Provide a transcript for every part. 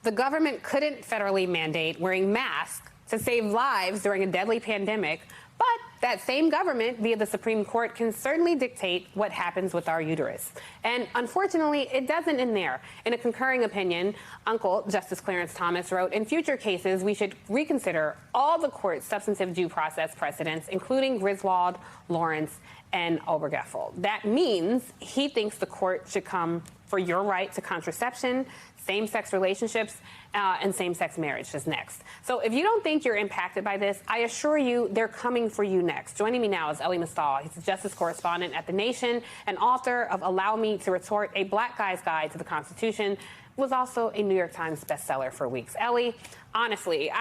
the government couldn't federally mandate wearing masks to save lives during a deadly pandemic, but that same government, via the Supreme Court, can certainly dictate what happens with our uterus. And unfortunately, it doesn't end there. In a concurring opinion, Uncle Justice Clarence Thomas wrote, in future cases, we should reconsider all the court's substantive due process precedents, including Griswold, Lawrence, and Obergefell. That means he thinks the court should come for your right to contraception, same-sex relationships, and same-sex marriage is next. So if you don't think you're impacted by this, I assure you they're coming for you next. Joining me now is Elie Mystal. He's a justice correspondent at The Nation and author of Allow Me to Retort, a Black Guy's Guide to the Constitution. Was also a New York Times bestseller for weeks. Elie, honestly,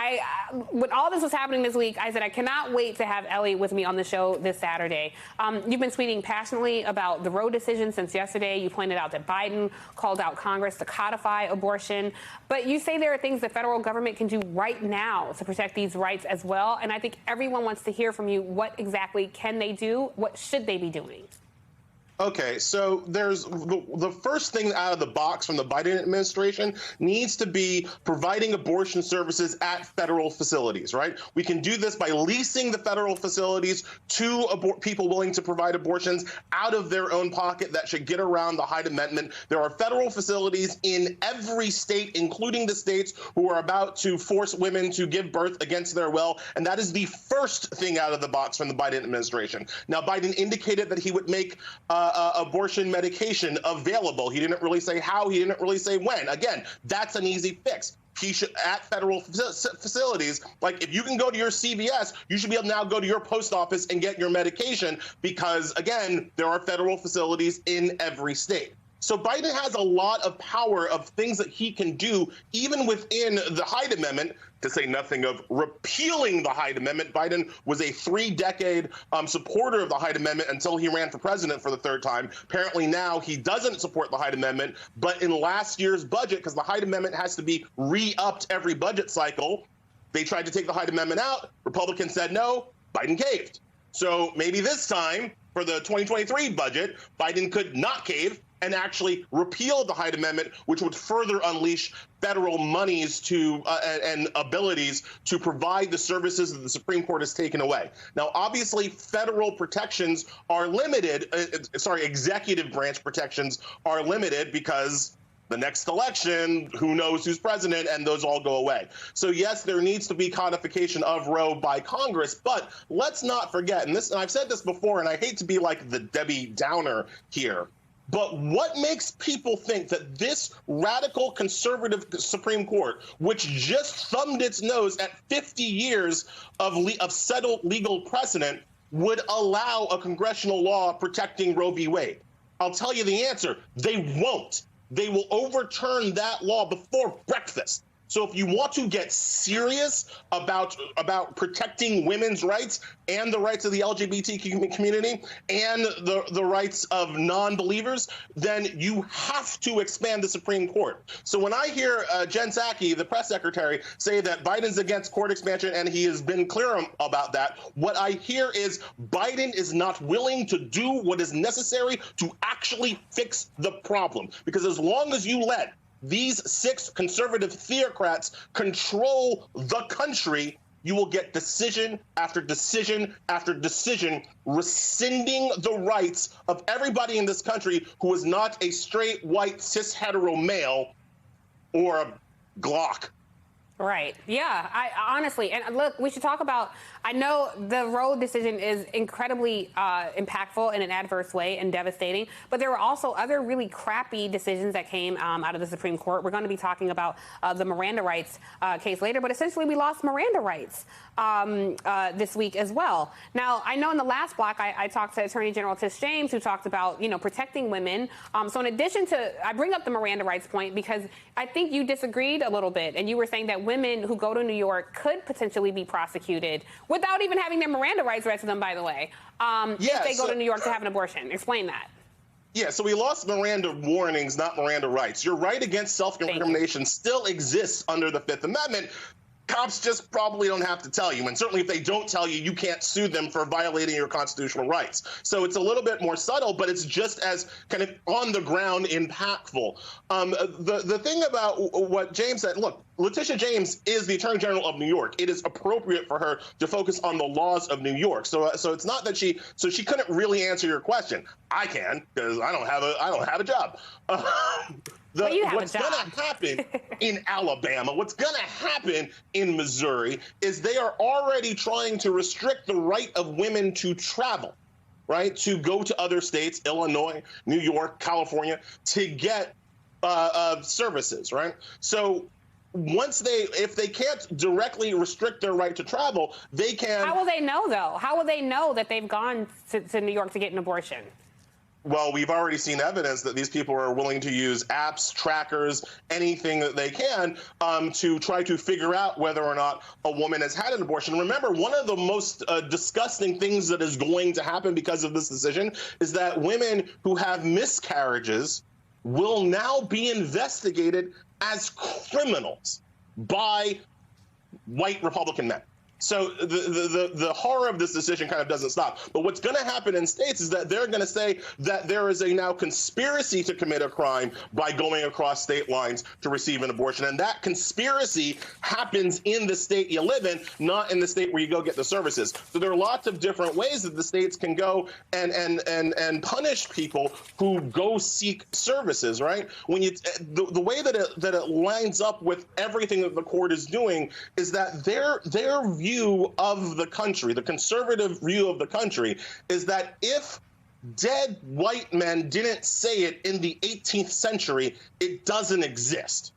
when all this was happening this week, I said I cannot wait to have Elie with me on the show this Saturday. You've been tweeting passionately about the Roe decision since yesterday. You pointed out that Biden called out Congress to codify abortion. But you say there are things the federal government can do right now to protect these rights as well. And I think everyone wants to hear from you. What exactly can they do? What should they be doing? Okay, so there's the first thing out of the box from the Biden administration needs to be providing abortion services at federal facilities, right? We can do this by leasing the federal facilities to people willing to provide abortions out of their own pocket. That should get around the Hyde Amendment. There are federal facilities in every state, including the states who are about to force women to give birth against their will, and that is the first thing out of the box from the Biden administration. Now, Biden indicated that he would make abortion medication available. He didn't really say how, he didn't really say when. Again, that's an easy fix. He should, at federal facilities, like if you can go to your CVS, you should be able to now go to your post office and get your medication because, again, there are federal facilities in every state. So Biden has a lot of power of things that he can do, even within the Hyde Amendment, to say nothing of repealing the Hyde Amendment. Biden was a 3-decade supporter of the Hyde Amendment until he ran for president for the third time. Apparently now he doesn't support the Hyde Amendment, but in last year's budget, because the Hyde Amendment has to be re-upped every budget cycle, they tried to take the Hyde Amendment out. Republicans said no, Biden caved. So maybe this time, for the 2023 budget, Biden could not cave and actually repeal the Hyde Amendment, which would further unleash federal monies to and abilities to provide the services that the Supreme Court has taken away. Now, obviously, federal protections are limited. Executive branch protections are limited because the next election, who knows who's president, and those all go away. So yes, there needs to be codification of Roe by Congress, but let's not forget, and I've said this before, and I hate to be like the Debbie Downer here, but what makes people think that this radical conservative Supreme Court, which just thumbed its nose at 50 years of settled legal precedent, would allow a congressional law protecting Roe v. Wade? I'll tell you the answer. They won't. They will overturn that law before breakfast. So if you want to get serious about protecting women's rights and the rights of the LGBT community and the rights of non-believers, then you have to expand the Supreme Court. So when I hear Jen Psaki, the press secretary, say that Biden's against court expansion, and he has been clear about that, what I hear is Biden is not willing to do what is necessary to actually fix the problem. Because as long as you let these 6 conservative theocrats control the country, you will get decision after decision after decision rescinding the rights of everybody in this country who is not a straight, white, cis, hetero male or a Glock. Right. Yeah, I honestly, and look, we should talk about, I know the Roe decision is incredibly impactful in an adverse way and devastating, but there were also other really crappy decisions that came out of the Supreme Court. We're going to be talking about the Miranda rights case later, but essentially we lost Miranda rights this week as well. Now, I know in the last block, I talked to Attorney General Tish James, who talked about, protecting women. So in addition to, I bring up the Miranda rights point because I think you disagreed a little bit, and you were saying that women who go to New York could potentially be prosecuted without even having their Miranda rights read to them, by the way, if they go to New York to have an abortion. Explain that. Yeah, so we lost Miranda warnings, not Miranda rights. Your right against self-incrimination still exists under the Fifth Amendment. cops just probably don't have to tell you. And certainly if they don't tell you, you can't sue them for violating your constitutional rights. So it's a little bit more subtle, but it's just as kind of on the ground impactful. The thing about what James said, look, Letitia James is the Attorney General of New York. It is appropriate for her to focus on the laws of New York. So it's not that she couldn't really answer your question. I can, because I don't have a job. What's going to happen in Alabama, what's going to happen in Missouri is they are already trying to restrict the right of women to travel, right, to go to other states, Illinois, New York, California, to get services, right? So if they can't directly restrict their right to travel, they can. How will they know, though? How will they know that they've gone to New York to get an abortion? Well, we've already seen evidence that these people are willing to use apps, trackers, anything that they can to try to figure out whether or not a woman has had an abortion. Remember, one of the most disgusting things that is going to happen because of this decision is that women who have miscarriages will now be investigated as criminals by white Republican men. So the horror of this decision kind of doesn't stop. But what's going to happen in states is that they're going to say that there is a now conspiracy to commit a crime by going across state lines to receive an abortion. And that conspiracy happens in the state you live in, not in the state where you go get the services. So there are lots of different ways that the states can go and punish people who go seek services, right? When the way that it lines up with everything that the court is doing is that their view of the country, the conservative view of the country, is that if dead white men didn't say it in the 18th century, it doesn't exist.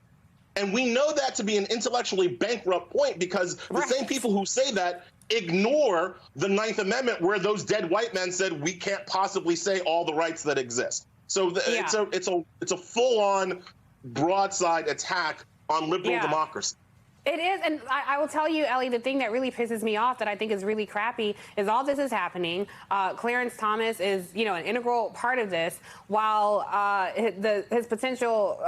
And we know that to be an intellectually bankrupt point because the same people who say that ignore the Ninth Amendment where those dead white men said we can't possibly say all the rights that exist. So it's a full-on broadside attack on liberal democracy. It is, and I will tell you, Ellie, the thing that really pisses me off that I think is really crappy is all this is happening. Clarence Thomas is, an integral part of this, while his potential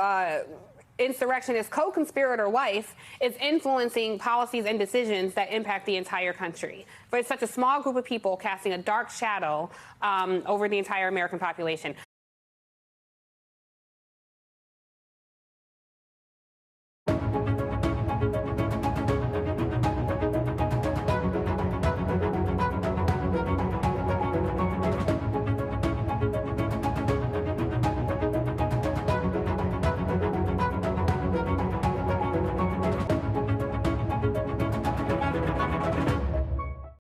insurrectionist co-conspirator wife is influencing policies and decisions that impact the entire country. But it's such a small group of people casting a dark shadow over the entire American population.